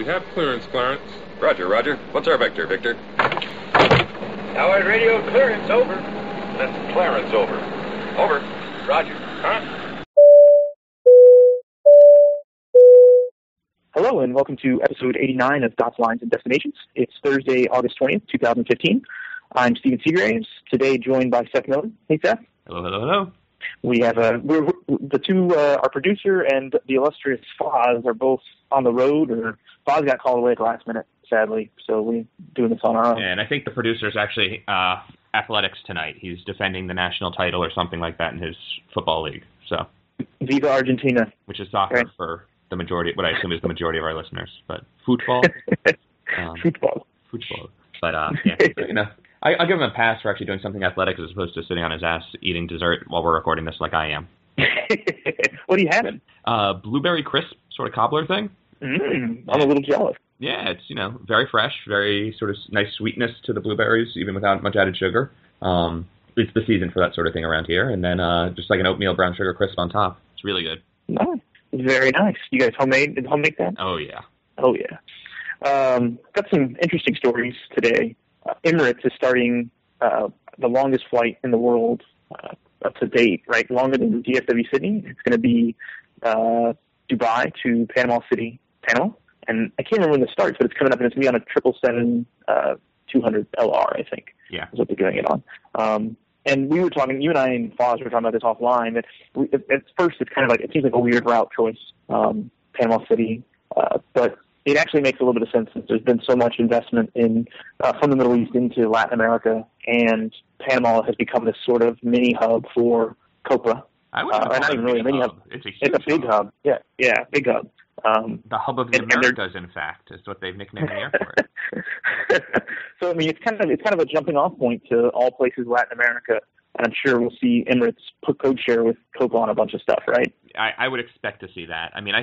We have clearance, Clarence. Roger, Roger. What's our vector, Victor? Howard radio clearance, over. That's Clarence, over. Over. Roger. Huh? Hello, and welcome to episode 89 of Dots, Lines, and Destinations. It's Thursday, August 20th, 2015. I'm Stephen Seagraves, today joined by Seth Miller. Hey, Seth. Hello, hello, hello. We have we're the two, our producer and the illustrious Foz are both on the road, or Foz got called away at the last minute, sadly, so we're doing this on our own. And I think the producer's actually athletics tonight. He's defending the national title or something like that in his football league. So, Viva Argentina. Which is soccer, right, for the majority, what I assume is the majority of our listeners. But football? Football. But, yeah, you know, I'll give him a pass for actually doing something athletic as opposed to sitting on his ass eating dessert while we're recording this like I am. What are you having? Blueberry crisp sort of cobbler thing. I'm a little jealous. Yeah, it's, you know, very fresh, very sort of nice sweetness to the blueberries, even without much added sugar. It's the season for that sort of thing around here. And then just like an oatmeal brown sugar crisp on top. It's really good. Nice. Very nice. You guys homemade that? Oh, yeah. Oh, yeah. Got some interesting stories today. Emirates is starting the longest flight in the world up to date, right? Longer than DFW Sydney. It's going to be Dubai to Panama City, Panama. And I can't remember when this starts, but it's coming up, and it's going to be on a 777-200 LR, I think. Yeah. Is what they're doing it on. And we were talking, you and I and Foz were talking about this offline, that at first it's kind of like, it seems like a weird route choice, Panama City, but it actually makes a little bit of sense since there's been so much investment in from the Middle East into Latin America, and Panama has become this sort of mini hub for Copa. I wouldn't call not it even really a mini hub. It's a big hub. Yeah, big hub. The hub of the Americas, in fact, is what they've nicknamed the airport. So I mean, it's kind of a jumping off point to all places Latin America, and I'm sure we'll see Emirates put code share with Copa on a bunch of stuff, right? I would expect to see that. I mean,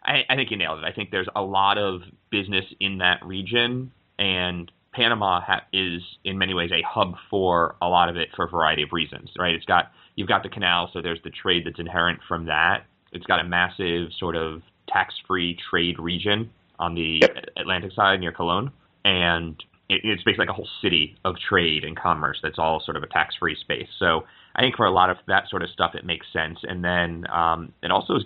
I think you nailed it. I think there's a lot of business in that region, and Panama is in many ways a hub for a lot of it for a variety of reasons, right? You've got the canal, so there's the trade that's inherent from that. It's got a massive sort of tax-free trade region on the Atlantic side near Cologne, and it's basically like a whole city of trade and commerce that's all sort of a tax-free space. So I think for a lot of that sort of stuff, it makes sense. And then it also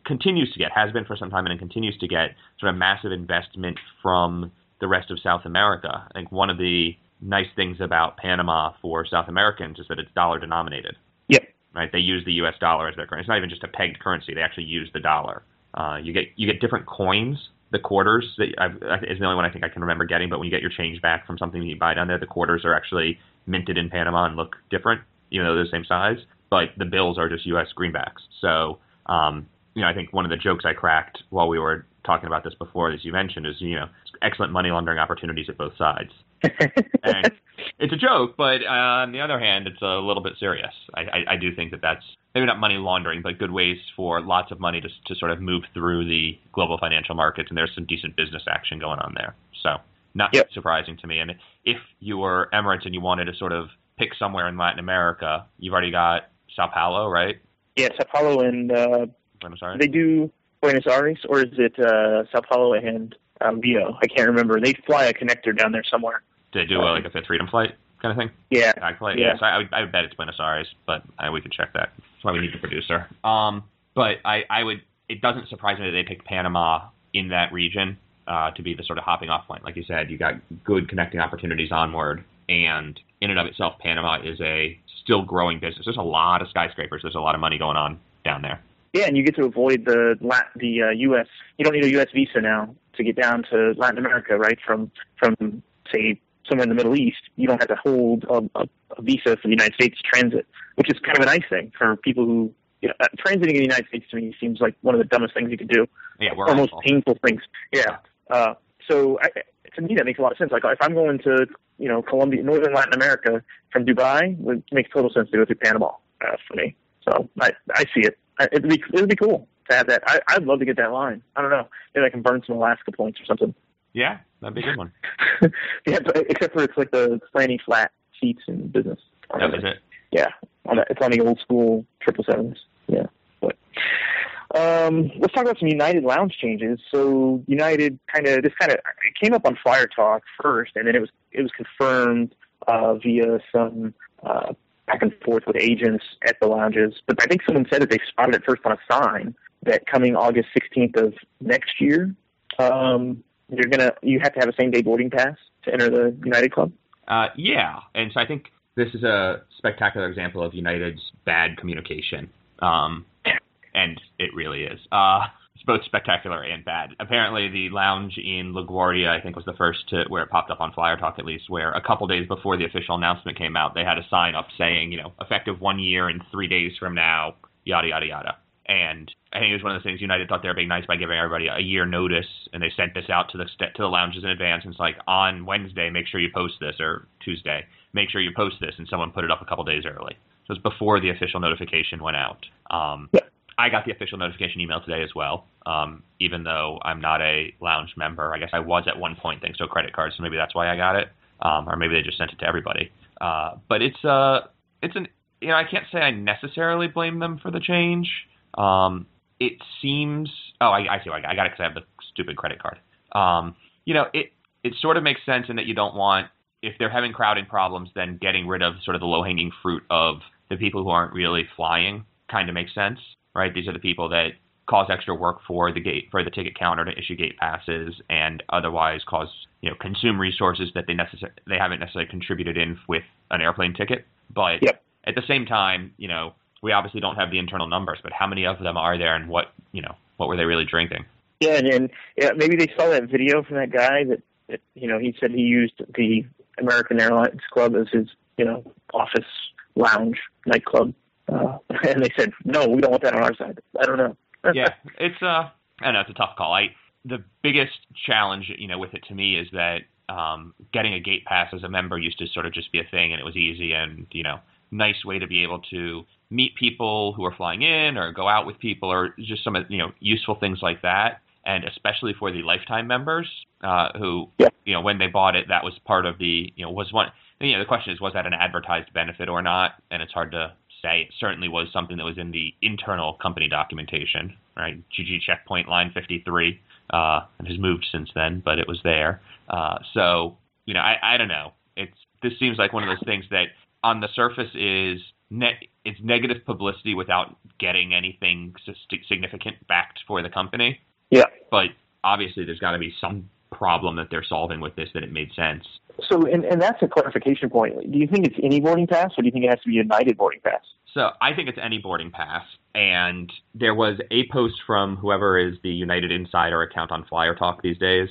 continues to get, has been for some time, and continues to get sort of massive investment from the rest of South America. I think one of the nice things about Panama for South Americans is that it's dollar denominated. Yep. Right? They use the U.S. dollar as their currency. It's not even just a pegged currency. They actually use the dollar. You get different coins. The quarters is the only one I think I can remember getting, but when you get your change back from something that you buy down there, the quarters are actually minted in Panama and look different, even though they're the same size. But the bills are just U.S. greenbacks. So, I think one of the jokes I cracked while we were talking about this before, as you mentioned, is, excellent money laundering opportunities at both sides. And it's a joke, but on the other hand, it's a little bit serious. I do think that's maybe not money laundering, but good ways for lots of money to sort of move through the global financial markets, and there's some decent business action going on there. So not surprising to me. And if you were Emirates and you wanted to sort of pick somewhere in Latin America, you've already got Sao Paulo, right? Yeah, Sao Paulo and Buenos Aires. They do Buenos Aires, or is it Sao Paulo and Rio? I can't remember. They fly a connector down there somewhere. Do they do like a Fifth Freedom flight kind of thing? Yeah. Flag flight? Yeah. So I would bet it's Buenos Aires, but we could check that. That's why we need the producer. But it doesn't surprise me that they picked Panama in that region to be the sort of hopping off point. Like you said, you got good connecting opportunities onward, and in and of itself, Panama is a still growing business. There's a lot of skyscrapers. There's a lot of money going on down there. Yeah, and you get to avoid the U.S. You don't need a U.S. visa now to get down to Latin America, right? From say, somewhere in the Middle East, you don't have to hold a visa for the United States transit, which is kind of a nice thing for people who, transiting in the United States to me seems like one of the dumbest things you could do. Yeah, or most painful things. Yeah. So to me, that makes a lot of sense. Like if I'm going to, Colombia, northern Latin America from Dubai, it makes total sense to go through Panama for me. So I see it. It'd be cool to have that. I'd love to get that line. I don't know. Maybe I can burn some Alaska points or something. Yeah, that'd be a good one. Yeah, but except for it's like the slanty flat seats in business. That is it. Yeah, it's on the old school 777s. Yeah, but Let's talk about some United lounge changes. So United it came up on Flyer Talk first, and then it was confirmed via some back and forth with agents at the lounges. But I think someone said that they spotted it first on a sign that coming August 16th of next year, you have to have a same-day boarding pass to enter the United Club. Yeah, and so I think this is a spectacular example of United's bad communication. And it really is. It's both spectacular and bad. Apparently, the lounge in LaGuardia, I think, was the first where it popped up on Flyer Talk, at least, where a couple days before the official announcement came out, they had a sign up saying, effective 1 year and 3 days from now, yada, yada, yada. And I think it was one of those things United thought they were being nice by giving everybody a year notice, and they sent this out to the lounges in advance. And it's like, on Wednesday, make sure you post this, or Tuesday, make sure you post this, and someone put it up a couple days early. So it was before the official notification went out. I got the official notification email today as well, even though I'm not a lounge member. I guess I was at one point thanks to a credit card, so maybe that's why I got it, or maybe they just sent it to everybody. But it's an I can't say I necessarily blame them for the change. It seems I see why I got it because I have the stupid credit card. It sort of makes sense in that you don't want, if they're having crowding problems, then getting rid of sort of the low-hanging fruit of the people who aren't really flying kind of makes sense. Right, these are the people that cause extra work for the ticket counter to issue gate passes, and otherwise cause consume resources that they haven't necessarily contributed in with an airplane ticket. But at the same time, we obviously don't have the internal numbers. But how many of them are there, and what were they really drinking? Yeah, and maybe they saw that video from that guy that he said he used the American Airlines Club as his office lounge nightclub. And they said, no, we don't want that on our side. I don't know. Yeah, it's I know it's a tough call. The biggest challenge, with it to me is that getting a gate pass as a member used to sort of just be a thing, and it was easy and nice way to be able to meet people who are flying in, or go out with people, or just some useful things like that. And especially for the lifetime members who when they bought it, that was part of the was one. The question is, was that an advertised benefit or not? And it's hard to say. It certainly was something that was in the internal company documentation, right? GG checkpoint line 53, and has moved since then, but it was there. So I don't know. This seems like one of those things that on the surface is it's negative publicity without getting anything significant backed for the company. Yeah. But obviously there's got to be some problem that they're solving with this, that it made sense. So, and that's a clarification point. Do you think it's any boarding pass, or do you think it has to be a United boarding pass? So I think it's any boarding pass. And there was a post from whoever is the United Insider account on Flyer Talk these days,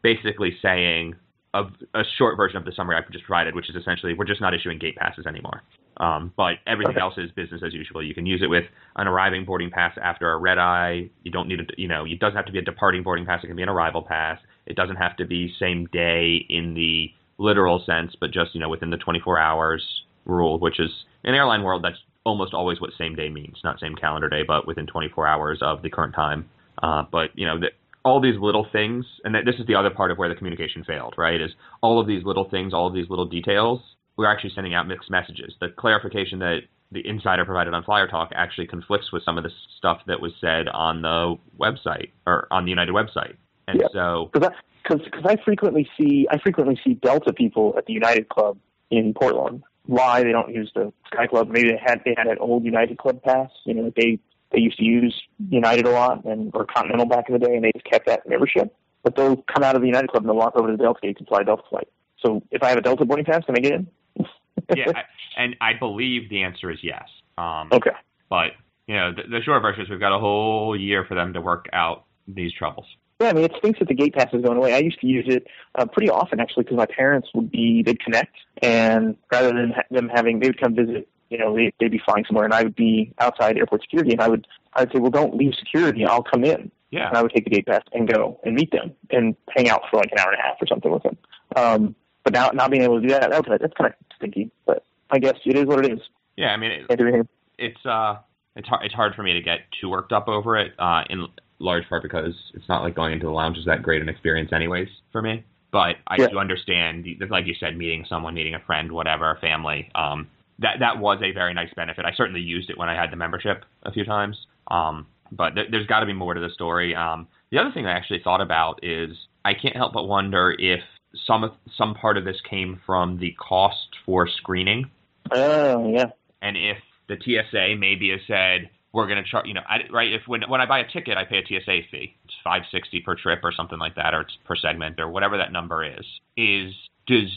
basically saying a short version of the summary I just provided, which is essentially, we're just not issuing gate passes anymore. But everything else is business as usual. You can use it with an arriving boarding pass after a red eye. You don't need it doesn't have to be a departing boarding pass. It can be an arrival pass. It doesn't have to be same day in the literal sense, but just, within the 24 hours rule, which is, in airline world, that's almost always what same day means. Not same calendar day, but within 24 hours of the current time. But, all these little things, and this is the other part of where the communication failed, right, is all of these little things, all of these little details, we're actually sending out mixed messages. The clarification that the insider provided on Flyer Talk actually conflicts with some of the stuff that was said on the website, or on the United website. And so, because I frequently see Delta people at the United Club in Portland. Why they don't use the Sky Club? Maybe they had an old United Club pass. They used to use United a lot, or Continental back in the day, and they just kept that membership. But they'll come out of the United Club and they'll walk over to the Delta gate and fly a Delta flight. So if I have a Delta boarding pass, can I get in? And I believe the answer is yes. Okay. But the short version is we've got a whole year for them to work out these troubles. Yeah, it stinks that the gate pass is going away. I used to use it pretty often, actually, because my parents they'd connect, and rather than them they would come visit, they'd be flying somewhere, and I would be outside airport security, and I'd say, well, don't leave security, I'll come in. Yeah. And I would take the gate pass and go and meet them and hang out for like an hour and a half or something with them. But now not being able to do that, that's kind of stinky, but I guess it is what it is. Yeah, it's hard for me to get too worked up over it, in large part because it's not like going into the lounge is that great an experience anyways for me. But I do understand, like you said, meeting someone, meeting a friend, whatever, family, that was a very nice benefit. I certainly used it when I had the membership a few times. But there's got to be more to the story. The other thing I actually thought about is I can't help but wonder if some part of this came from the cost for screening. Oh, yeah. And if the TSA maybe has said, we're going to charge, right? If when I buy a ticket, I pay a TSA fee. It's $5.60 per trip or something like that, or it's per segment or whatever that number is. Does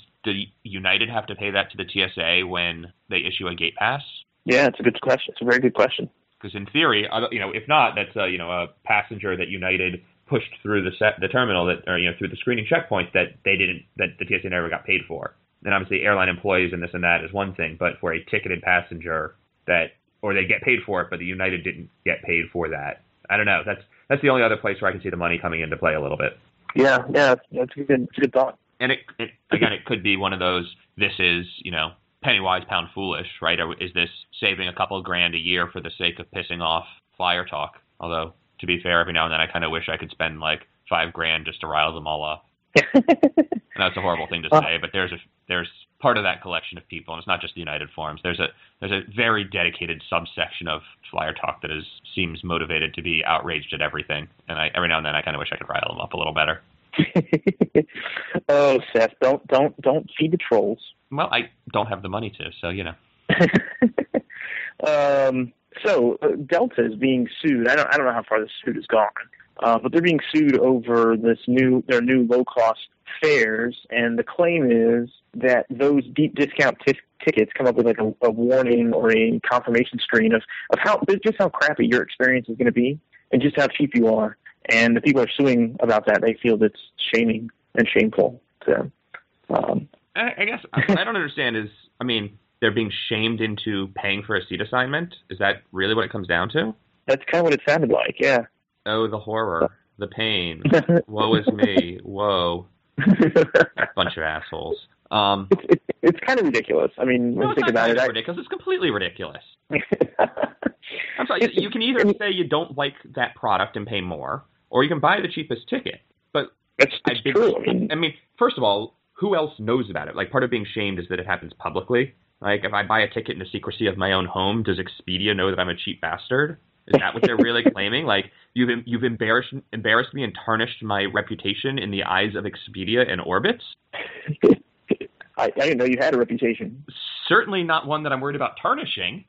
United have to pay that to the TSA when they issue a gate pass? Yeah, it's a good question. It's a very good question. Because in theory, if not, that's a passenger that United pushed through the terminal through the screening checkpoint that the TSA never got paid for. And obviously, airline employees and this and that is one thing, but for a ticketed passenger or they get paid for it, but the United didn't get paid for that. I don't know. That's the only other place where I can see the money coming into play a little bit. Yeah, that's a good thought. And it could be one of those. This is penny wise, pound foolish, right? Or is this saving a couple of grand a year for the sake of pissing off Flyer Talk? Although, to be fair, every now and then I kind of wish I could spend like $5,000 just to rile them all up. And that's a horrible thing to say, but there's part of that collection of people, and it's not just the United forums. There's a very dedicated subsection of Flyer Talk that seems motivated to be outraged at everything, and every now and then I kind of wish I could rile them up a little better. Oh, Seth, don't feed the trolls. Well, I don't have the money to, so So Delta is being sued. I don't know how far this suit has gone, but they're being sued over their new low cost fares, and the claim is that those deep discount tickets come up with like a warning or a confirmation screen of how crappy your experience is going to be and just how cheap you are. And the people are suing about that. They feel it's shaming and shameful to them. I guess what I don't understand is, they're being shamed into paying for a seat assignment? Is that really what it comes down to? That's kind of what it sounded like, yeah. Oh, the horror. The pain. Woe is me. Whoa. Bunch of assholes. It's kind of ridiculous. When you think about it. It's ridiculous. It's completely ridiculous. I'm sorry. You can either say you don't like that product and pay more, or you can buy the cheapest ticket. But it's true. First of all, who else knows about it? Like, part of being shamed is that it happens publicly. Like, if I buy a ticket in the secrecy of my own home, does Expedia know that I'm a cheap bastard? Is that what they're really claiming? Like, you've embarrassed me and tarnished my reputation in the eyes of Expedia and Orbitz? I didn't know you had a reputation. Certainly not one that I'm worried about tarnishing.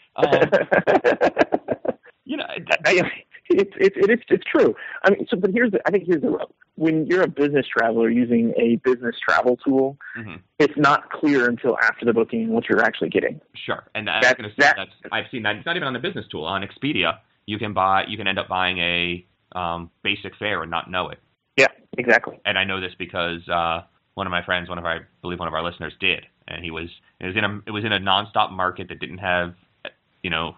It's true. But here's the rub. When you're a business traveler using a business travel tool, mm-hmm. It's not clear until after the booking what you're actually getting. Sure, and I was going to say I've seen that. It's not even on the business tool. On Expedia, you can end up buying a basic fare and not know it. Yeah, exactly. And I know this because one of my friends, I believe one of our listeners did, and it was in a nonstop market that didn't have the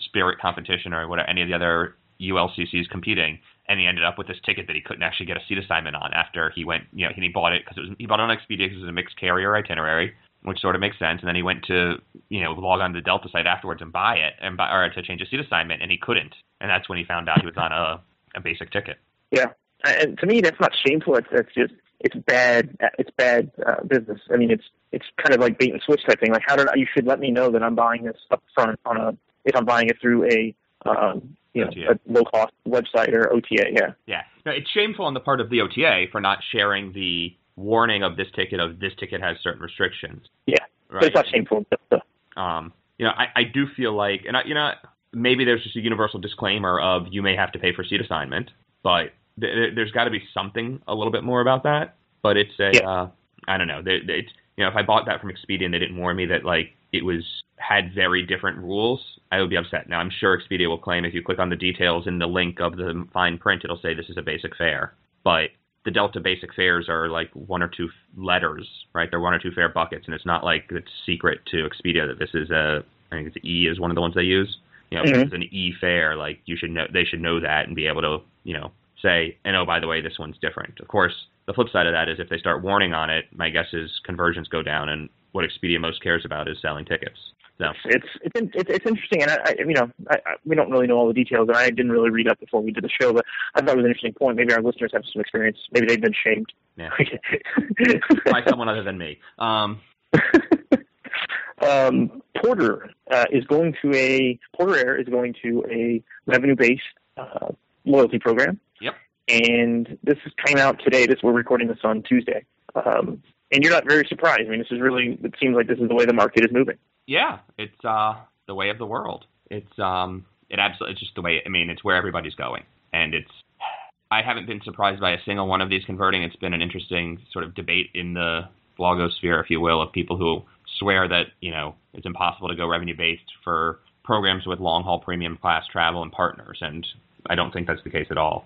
Spirit competition or whatever, any of the other ULCCs competing, and he ended up with this ticket that he couldn't actually get a seat assignment on after he went, and he bought it he bought it on Expedia because it was a mixed carrier itinerary, which sort of makes sense. And then he went to, log on to the Delta site afterwards and buy it or to change a seat assignment, and he couldn't. And that's when he found out he was on a basic ticket. Yeah. And to me, that's not shameful. It's bad business. It's kind of like bait and switch type thing. Like, you should let me know that I'm buying this up front if I'm buying it through a low-cost website or OTA, yeah. Yeah. No, it's shameful on the part of the OTA for not sharing the warning of this ticket has certain restrictions. Yeah, right? But it's not shameful. I do feel like, and maybe there's just a universal disclaimer of you may have to pay for seat assignment, but there's got to be something a little bit more about that. But it's I don't know. If I bought that from Expedia and they didn't warn me that it had very different rules, I would be upset. Now, I'm sure Expedia will claim if you click on the details in the link of the fine print, it'll say this is a basic fare. But the Delta basic fares are like one or two letters, right? They're one or two fare buckets, and it's not like it's secret to Expedia that this is I think it's E is one of the ones they use. Mm-hmm. If it's an E fare, they should know that and be able to, say, and oh, by the way, this one's different. Of course, the flip side of that is if they start warning on it, my guess is conversions go down, and what Expedia most cares about is selling tickets. So it's interesting, and we don't really know all the details, and I didn't really read up before we did the show, but I thought it was an interesting point. Maybe our listeners have some experience. Maybe they've been shamed. Yeah. By someone other than me. Porter Air is going to a revenue-based loyalty program. Yep. And this came out today. We're recording this on Tuesday. And you're not very surprised. I mean, it seems like this is the way the market is moving. Yeah, it's the way of the world. It's just the way, it's where everybody's going. And I haven't been surprised by a single one of these converting. It's been an interesting sort of debate in the blogosphere, if you will, of people who swear that, it's impossible to go revenue-based for programs with long-haul premium class travel and partners. And I don't think that's the case at all.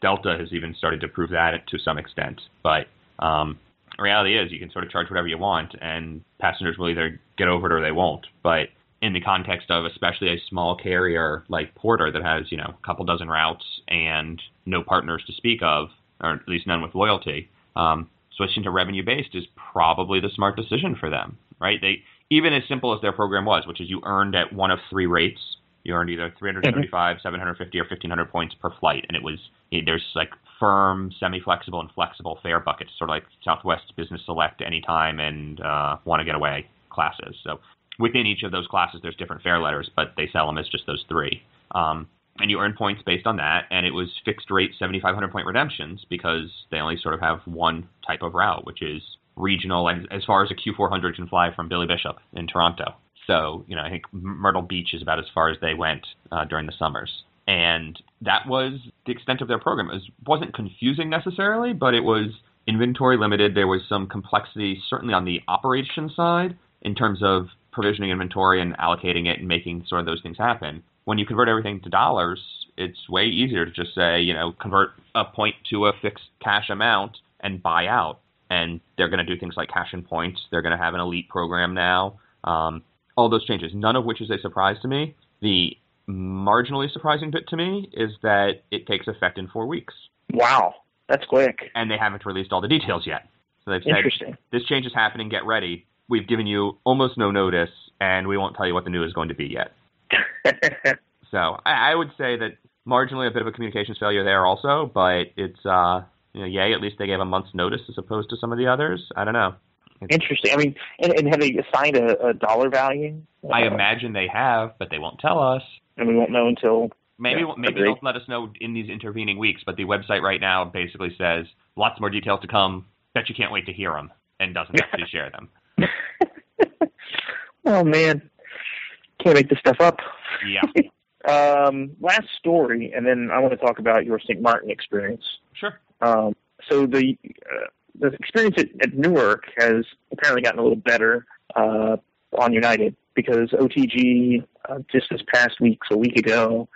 Delta has even started to prove that to some extent. But the reality is you can sort of charge whatever you want, and passengers will either get over it or they won't. But in the context of especially a small carrier like Porter that has, a couple dozen routes and no partners to speak of, or at least none with loyalty, switching to revenue-based is probably the smart decision for them, right? Even as simple as their program was, which is you earned at one of three rates. You earned either 375, 750, or 1,500 points per flight, and there's like firm, semi-flexible, and flexible fare buckets, sort of like Southwest Business Select, Anytime, and Want to Get Away classes. So within each of those classes, there's different fare letters, but they sell them as just those three. And you earn points based on that, and it was fixed rate 7,500 point redemptions because they only sort of have one type of route, which is regional, and as far as a Q400 can fly from Billy Bishop in Toronto. So, I think Myrtle Beach is about as far as they went during the summers. And that was the extent of their program. It wasn't confusing necessarily, but it was inventory limited. There was some complexity, certainly on the operation side, in terms of provisioning inventory and allocating it and making sort of those things happen. When you convert everything to dollars, it's way easier to just say, convert a point to a fixed cash amount and buy out. And they're going to do things like cash and points. They're going to have an elite program now. All those changes, none of which is a surprise to me. The marginally surprising bit to me is that it takes effect in 4 weeks. Wow, that's quick. And they haven't released all the details yet. So they've said, this change is happening, get ready. We've given you almost no notice, and we won't tell you what the new is going to be yet. So I would say that marginally a bit of a communications failure there also, but it's, yay, at least they gave a month's notice as opposed to some of the others. I don't know. Interesting. I mean, and have they assigned a dollar value? I imagine they have, but they won't tell us. And we won't know until... Maybe they'll let us know in these intervening weeks, but the website right now basically says, lots more details to come, bet you can't wait to hear them, and doesn't actually share them. Oh, man. Can't make this stuff up. Yeah. Last story, and then I want to talk about your St. Martin experience. Sure. So the experience at Newark has apparently gotten a little better on United because OTG just this past week, so a week ago,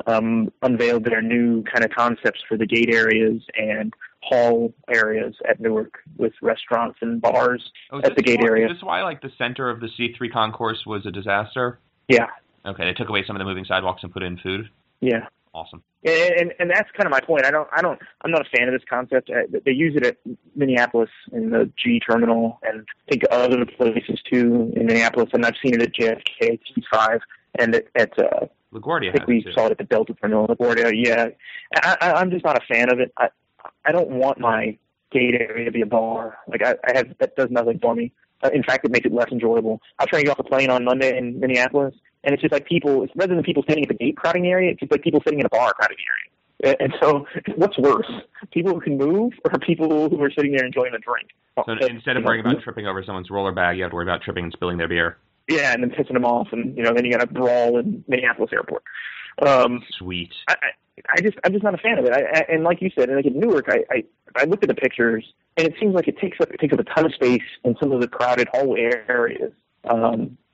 unveiled their new kind of concepts for the gate areas and hall areas at Newark with restaurants and bars at the gate area. Is this why the center of the C3 concourse was a disaster? Yeah. Okay, they took away some of the moving sidewalks and put in food? Yeah. Awesome. And that's kind of my point. I'm not a fan of this concept. They use it at Minneapolis in the G terminal, and I think other places too in Minneapolis. And I've seen it at JFK, T5, and at LaGuardia. I think we saw it at the Delta terminal, LaGuardia. Yeah, I'm just not a fan of it. I don't want my gate area to be a bar. That does nothing for me. In fact, it makes it less enjoyable. I was trying to get off the plane on Monday in Minneapolis, and it's just like rather than people sitting at the gate crowding area, it's just like people sitting in a bar crowding area. And so what's worse, people who can move or people who are sitting there enjoying a drink? So instead of worrying about tripping over someone's roller bag, you have to worry about tripping and spilling their beer. Yeah, and then pissing them off, and then you got to brawl in Minneapolis airport. Sweet. I'm just not a fan of it. And like you said, and at Newark, I looked at the pictures, and it seems like it takes up a ton of space in some of the crowded hallway areas.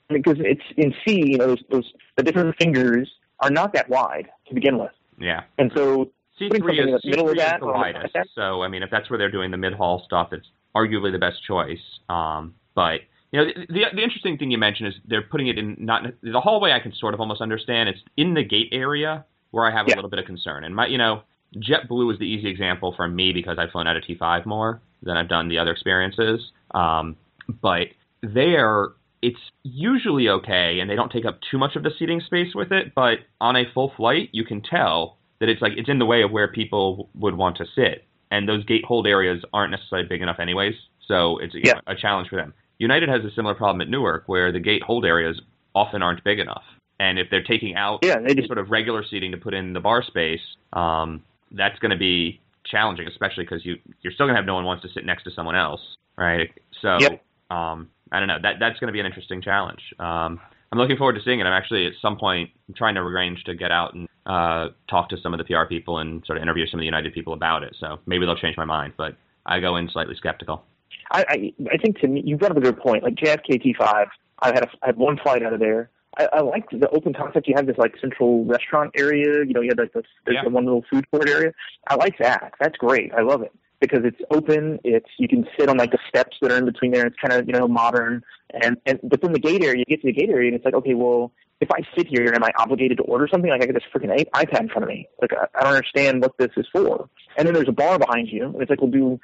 Because it's in C, the different fingers are not that wide to begin with. Yeah. And so C3 is the middle of that, the widest. So if that's where they're doing the mid-hall stuff, it's arguably the best choice. But the interesting thing you mentioned is they're putting it in not the hallway. I can sort of almost understand. It's in the gate area where I have a little bit of concern. And JetBlue is the easy example for me because I've flown out of T5 more than I've done the other experiences. But it's usually okay, and they don't take up too much of the seating space with it. But on a full flight, you can tell that it's in the way of where people would want to sit. And those gate hold areas aren't necessarily big enough anyways, so it's a challenge for them. United has a similar problem at Newark, where the gate hold areas often aren't big enough. And if they're taking out sort of regular seating to put in the bar space, that's going to be challenging, especially because you're still going to have no one wants to sit next to someone else, right? So I don't know. That's going to be an interesting challenge. I'm looking forward to seeing it. I'm actually at some point trying to arrange to get out and talk to some of the PR people and sort of interview some of the United people about it. So maybe they'll change my mind, but I go in slightly skeptical. I think to me, you've got a good point. Like JFK T5, I had one flight out of there. I like the open concept. You have this like central restaurant area. You have like there's the one little food court area. I like that. That's great. I love it because it's open. You can sit on like the steps that are in between there. It's kind of modern. But then the gate area, you get to the gate area and it's like, okay, well, if I sit here, am I obligated to order something? Like I got this freaking iPad in front of me. Like I don't understand what this is for. And then there's a bar behind you, and it's like, well,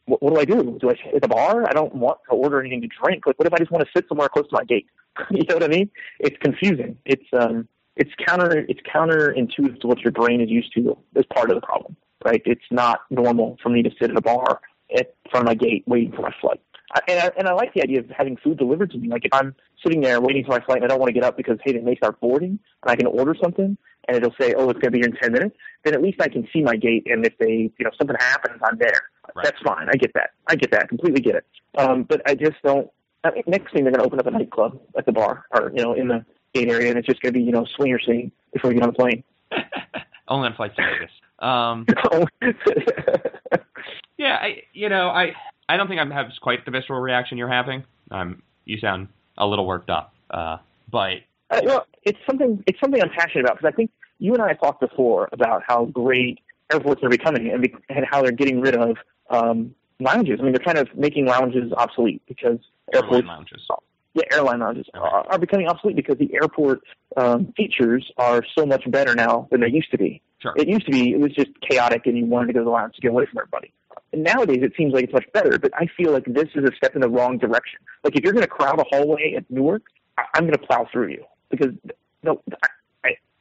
what do I do? Do I sit at the bar? I don't want to order anything to drink. Like, what if I just want to sit somewhere close to my gate? You know what I mean? It's confusing. It's counterintuitive to what your brain is used to as part of the problem, right? It's not normal for me to sit at a bar at front of my gate waiting for my flight. And I like the idea of having food delivered to me. Like if I'm sitting there waiting for my flight and I don't want to get up because, hey, they may start boarding, and I can order something, and it'll say, oh, it's going to be here in 10 minutes, then at least I can see my gate, and if something happens, I'm there. Right. That's fine. I get that. Completely get it. But I just don't. I think next thing they're going to open up a nightclub at the bar or in the gate area, and it's just going to be swinger scene before you get on the plane. Only on flights to Vegas. Yeah, I don't think I have quite the visceral reaction you're having. You sound a little worked up, but it's something I'm passionate about because I think you and I have talked before about how great airports are becoming and how they're getting rid of lounges. I mean, they're kind of making lounges obsolete because airline lounges. Airline lounges are becoming obsolete because the airport features are so much better now than they used to be. Sure. It used to be, it was just chaotic and you wanted to go to the lounge to get away from everybody. And nowadays it seems like it's much better, but I feel like this is a step in the wrong direction. Like if you're going to crowd a hallway at Newark, I'm going to plow through you because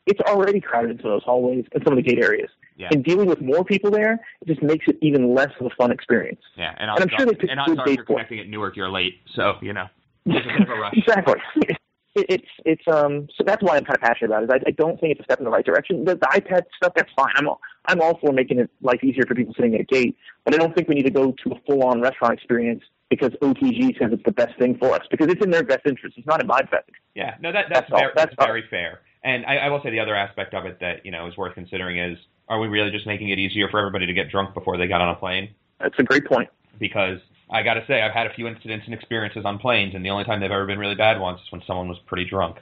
it's already crowded into those hallways and some of the gate areas. Yeah. And dealing with more people there, it just makes it even less of a fun experience. Yeah, and I'm sure they picked odds are if you're connecting at Newark, you're late, so there's a bit of a rush. Exactly. So that's why I'm kind of passionate about it. I don't think it's a step in the right direction. The iPad stuff, that's fine. I'm all for making life easier for people sitting at a gate, but I don't think we need to go to a full-on restaurant experience because OTG says it's the best thing for us, because it's in their best interest. It's not in my best interest. Yeah, no, that's very fair. And I will say the other aspect of it that is worth considering is, are we really just making it easier for everybody to get drunk before they got on a plane? That's a great point. Because I got to say, I've had a few incidents and experiences on planes, and the only time they've ever been really bad ones is when someone was pretty drunk.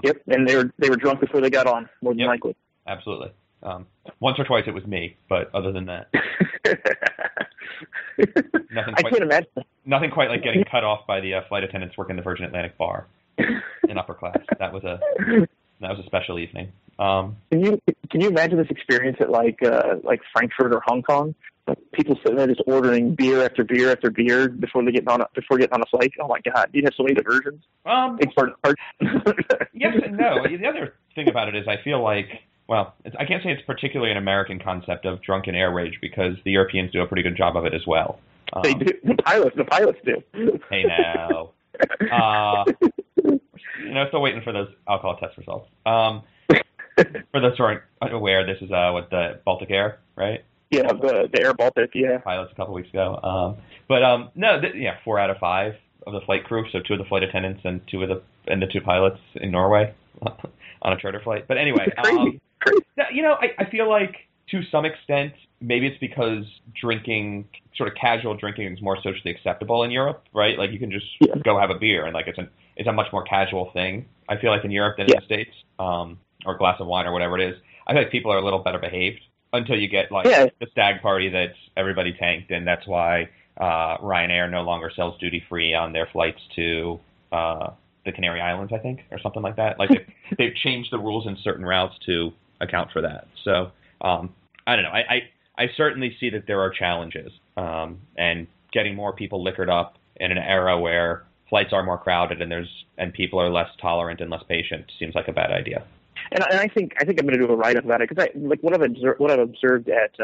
Yep, and they were drunk before they got on, more than likely. Absolutely. Once or twice it was me, but other than that, I can't imagine. Nothing quite like getting cut off by the flight attendants working the Virgin Atlantic bar in upper class. That was a special evening. Can you imagine this experience at like Frankfurt or Hong Kong? Like people sitting there just ordering beer after beer after beer before getting on a flight. Oh my God, you'd have so many diversions. Yes and no. The other thing about it is I feel like, I can't say it's particularly an American concept of drunken air rage because the Europeans do a pretty good job of it as well. They do. The pilots do. Hey now. Still waiting for those alcohol test results. For those who aren't aware, this is the Baltic Air, right? Yeah, the Air Baltic, yeah. Pilots a couple weeks ago. 4 out of 5 of the flight crew, so 2 of the flight attendants and the 2 pilots in Norway on a charter flight. But anyway, crazy. I feel like to some extent, maybe it's because drinking, sort of casual drinking, is more socially acceptable in Europe, right? Like you can just go have a beer, and like it's a much more casual thing. I feel like in Europe than in the States, or a glass of wine or whatever it is. I feel like people are a little better behaved until you get the stag party that everybody tanked, and that's why Ryanair no longer sells duty free on their flights to the Canary Islands, I think, or something like that. Like they've changed the rules in certain routes to account for that. So I don't know. I certainly see that there are challenges, and getting more people liquored up in an era where flights are more crowded and people are less tolerant and less patient seems like a bad idea. And I think I'm going to do a write-up about it because what I've observed at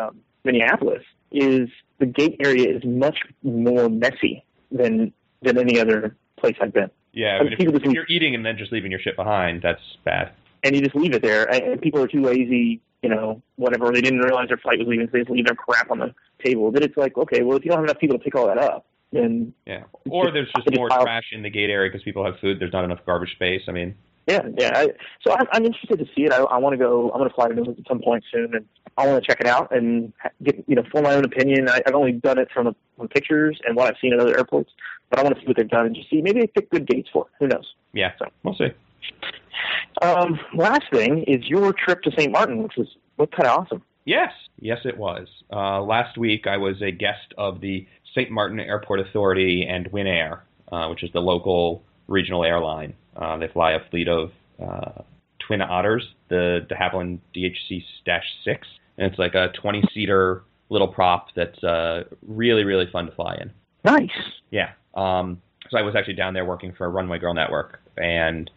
Minneapolis is the gate area is much more messy than any other place I've been. Yeah, I mean, if you're eating and then just leaving your shit behind, that's bad. And you just leave it there, and people are too lazy, whatever. They didn't realize their flight was leaving, so they just leave their crap on the table. Then it's like, okay, well, if you don't have enough people to pick all that up, then... Yeah, or there's just more trash in the gate area because people have food. There's not enough garbage space. I mean... Yeah. So I'm interested to see it. I want to go. I'm going to fly to Newark at some point soon, and I want to check it out and get form my own opinion. I've only done it from pictures and what I've seen at other airports, but I want to see what they've done and just see. Maybe they pick good gates for it. Who knows? Yeah. So we'll see. Last thing is your trip to St. Martin, which was kind of awesome. Yes, it was. Last week I was a guest of the St. Martin Airport Authority and Win Air, which is the local regional airline. They fly a fleet of Twin Otters, the de Havilland DHC-6, and it's like a 20-seater little prop that's really, really fun to fly in. Nice. Yeah. So I was actually down there working for Runway Girl Network and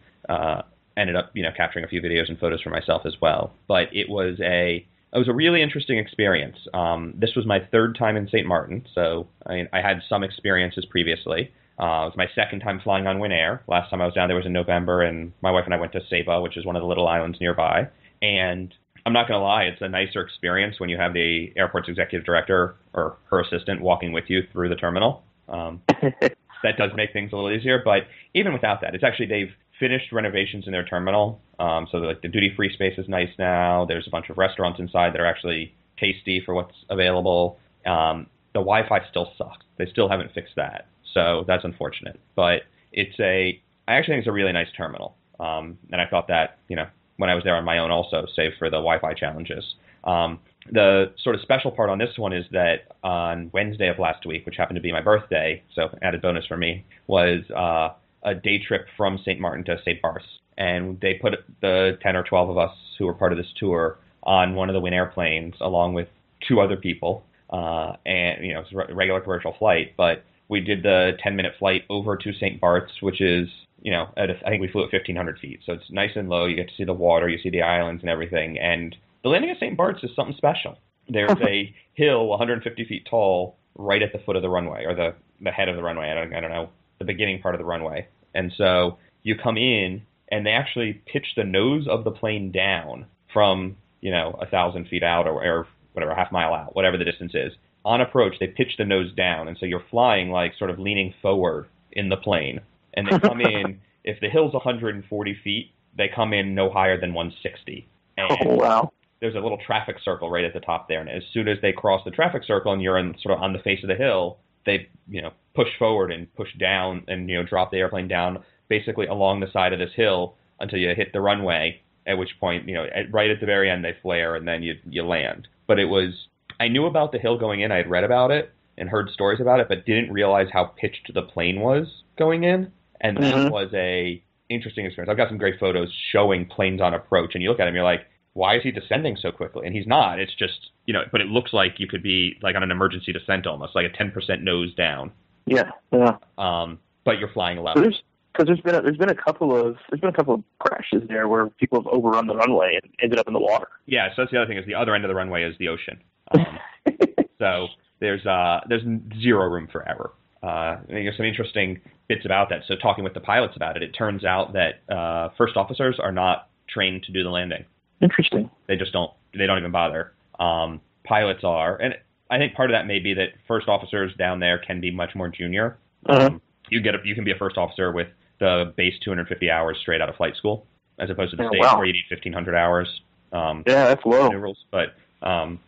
ended up, capturing a few videos and photos for myself as well. But it was a really interesting experience. This was my third time in St. Martin, so I had some experiences previously. It was my second time flying on Win Air. Last time I was down there was in November, and my wife and I went to Saba, which is one of the little islands nearby. And I'm not going to lie, it's a nicer experience when you have the airport's executive director or her assistant walking with you through the terminal. That does make things a little easier, but even without that, it's actually they've finished renovations in their terminal. So the duty-free space is nice now. There's a bunch of restaurants inside that are actually tasty for what's available. The Wi-Fi still sucks. They still haven't fixed that. So that's unfortunate. But I actually think it's a really nice terminal. And I thought that, when I was there on my own also, save for the Wi-Fi challenges. The sort of special part on this one is that on Wednesday of last week, which happened to be my birthday, so added bonus for me, was a day trip from St. Martin to St. Barth. And they put the 10 or 12 of us who were part of this tour on one of the Win airplanes along with two other people. And, it's a regular commercial flight, but we did the 10-minute flight over to St. Barth's, which is, I think we flew at 1,500 feet. So it's nice and low. You get to see the water. You see the islands and everything. And the landing at St. Barth's is something special. There's a hill 150 feet tall right at the foot of the runway, or the head of the runway. I don't know, the beginning part of the runway. And so you come in, and they actually pitch the nose of the plane down from, 1,000 feet out or whatever, half mile out, whatever the distance is. On approach, they pitch the nose down, and so you're flying like sort of leaning forward in the plane. And they come in, if the hill's 140 feet, they come in no higher than 160. And wow. There's a little traffic circle right at the top there, and as soon as they cross the traffic circle and you're sort of on the face of the hill, they push forward and push down and drop the airplane down basically along the side of this hill until you hit the runway, at which point, right at the very end they flare and then you land. But I knew about the hill going in. I had read about it and heard stories about it, but didn't realize how pitched the plane was going in. And that was a interesting experience. I've got some great photos showing planes on approach, and you look at him, you're like, why is he descending so quickly? And he's not. It's just, but it looks like you could be like on an emergency descent almost, like a 10% nose down. Yeah. But you're flying level. Because there's been a couple of crashes there where people have overrun the runway and ended up in the water. Yeah, so that's the other thing, is the other end of the runway is the ocean. So there's zero room for error. There's some interesting bits about that. So talking with the pilots about it, it turns out that first officers are not trained to do the landing. Interesting. They just don't. They don't even bother. Pilots are, and I think part of that may be that first officers down there can be much more junior. You can be a first officer with the base 250 hours straight out of flight school, as opposed to the States where you need 1,500 hours. Yeah, that's low. Rules, but and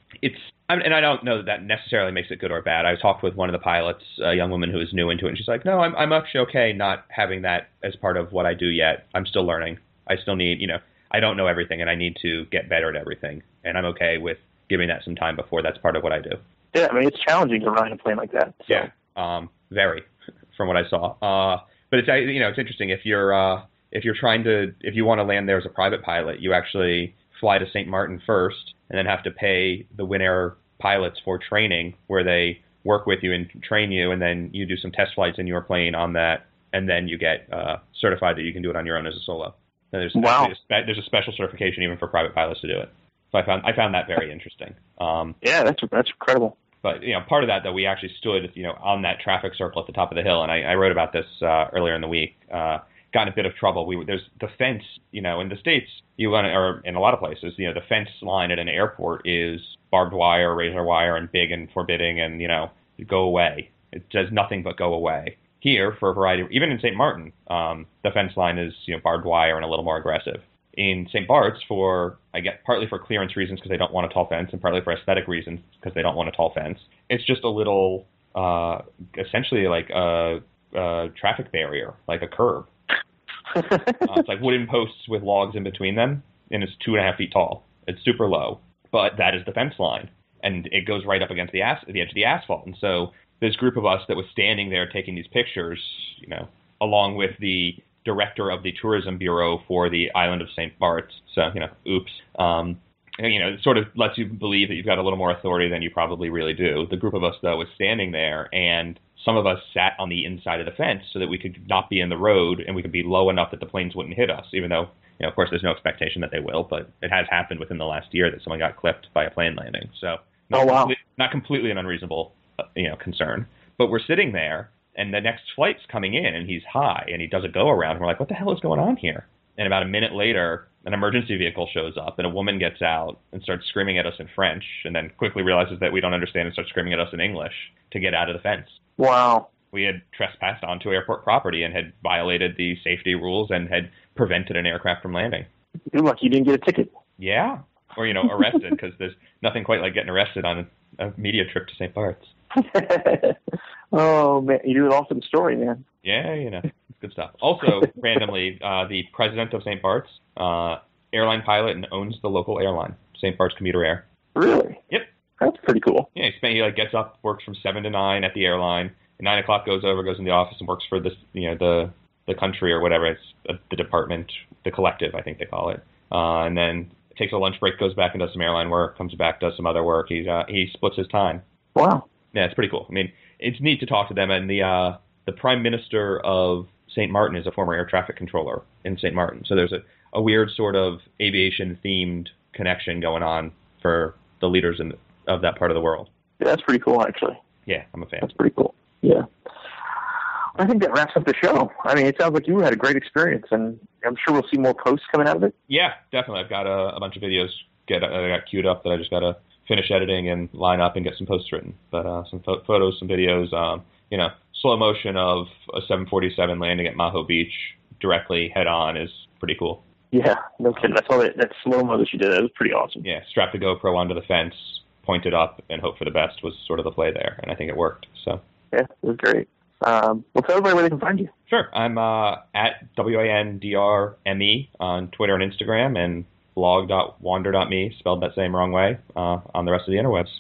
I don't know that necessarily makes it good or bad. I talked with one of the pilots, a young woman who is new into it, and she's like, no, I'm actually okay not having that as part of what I do yet. I'm still learning. I still need, I don't know everything, and I need to get better at everything. And I'm okay with giving that some time before that's part of what I do. Yeah, I mean, it's challenging to run a plane like that. So. Yeah, very, from what I saw. But it's it's interesting if you want to land there as a private pilot, you actually fly to St. Martin first, and then have to pay the Win Air pilots for training, where they work with you and train you, and then you do some test flights in your plane on that, and then you get certified that you can do it on your own as a solo. And there's a special certification even for private pilots to do it. So I found that very interesting. Yeah, that's incredible. But, part of that, though, we actually stood, on that traffic circle at the top of the hill, and I wrote about this earlier in the week. Got in a bit of trouble. There's the fence, in the States, or in a lot of places, the fence line at an airport is barbed wire, razor wire, and big and forbidding, and, go away. It does nothing but go away. Here, for a variety, even in St. Martin, the fence line is, barbed wire and a little more aggressive. In St. Bart's, partly for clearance reasons because they don't want a tall fence, and partly for aesthetic reasons because they don't want a tall fence, it's just a little, essentially like a traffic barrier, like a curb. It's like wooden posts with logs in between them, and it's 2.5 feet tall. It's super low, but that is the fence line, and it goes right up against the edge of the asphalt. And so this group of us that was standing there taking these pictures, along with the director of the tourism bureau for the island of St. Bart's. So, oops. It sort of lets you believe that you've got a little more authority than you probably really do. The group of us, though, was standing there, and some of us sat on the inside of the fence so that we could not be in the road and we could be low enough that the planes wouldn't hit us, even though, of course, there's no expectation that they will, but it has happened within the last year that someone got clipped by a plane landing. So not completely an unreasonable, concern. But we're sitting there, and the next flight's coming in, and he's high, and he does a go-around, and we're like, what the hell is going on here? And about a minute later, an emergency vehicle shows up, and a woman gets out and starts screaming at us in French, and then quickly realizes that we don't understand and starts screaming at us in English to get out of the fence. Wow. We had trespassed onto airport property and had violated the safety rules and had prevented an aircraft from landing. You're lucky you didn't get a ticket. Yeah. Or, arrested, because there's nothing quite like getting arrested on a media trip to St. Bart's. Oh, man. You do it all for the story, man. Yeah, it's good stuff. Also, randomly, the president of St. Bart's, airline pilot and owns the local airline, St. Bart's Commuter Air. Really? Yep. That's pretty cool. Yeah, he gets up, works from 7 to 9 at the airline, and 9 o'clock goes in the office and works for this, the country or whatever. It's the department, the collective, I think they call it. And then takes a lunch break, goes back and does some airline work, comes back, does some other work. He splits his time. Wow. Yeah, it's pretty cool. I mean, it's neat to talk to them, and the Prime Minister of St. Martin is a former air traffic controller in St. Martin. So there's a weird sort of aviation-themed connection going on for the leaders of that part of the world. Yeah, that's pretty cool, actually. Yeah, I'm a fan. That's pretty cool. Yeah. I think that wraps up the show. I mean, it sounds like you had a great experience, and I'm sure we'll see more posts coming out of it. Yeah, definitely. I've got a bunch of videos I got queued up that I just got to finish editing and line up and get some posts written. But some photos, some videos, slow motion of a 747 landing at Maho Beach directly head on is pretty cool. Yeah, no kidding. I saw that slow-mo that you did. That was pretty awesome. Yeah, strap the GoPro onto the fence, point it up, and hope for the best was sort of the play there, and I think it worked. So yeah, it was great. Well, tell everybody where they can find you. Sure. I'm at WANDRME on Twitter and Instagram, and blog.wander.me, spelled that same wrong way, on the rest of the interwebs.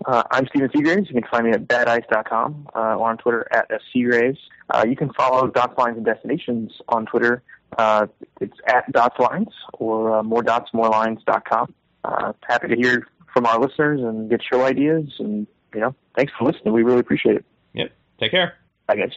I'm Steven Seagraves. You can find me at badice.com or on Twitter at @Seagraves. You can follow Dots, Lines, and Destinations on Twitter. It's at DotsLines or moredotsmorelines.com. Happy to hear from our listeners and get show ideas. And, thanks for listening. We really appreciate it. Yep. Take care. Bye, guys.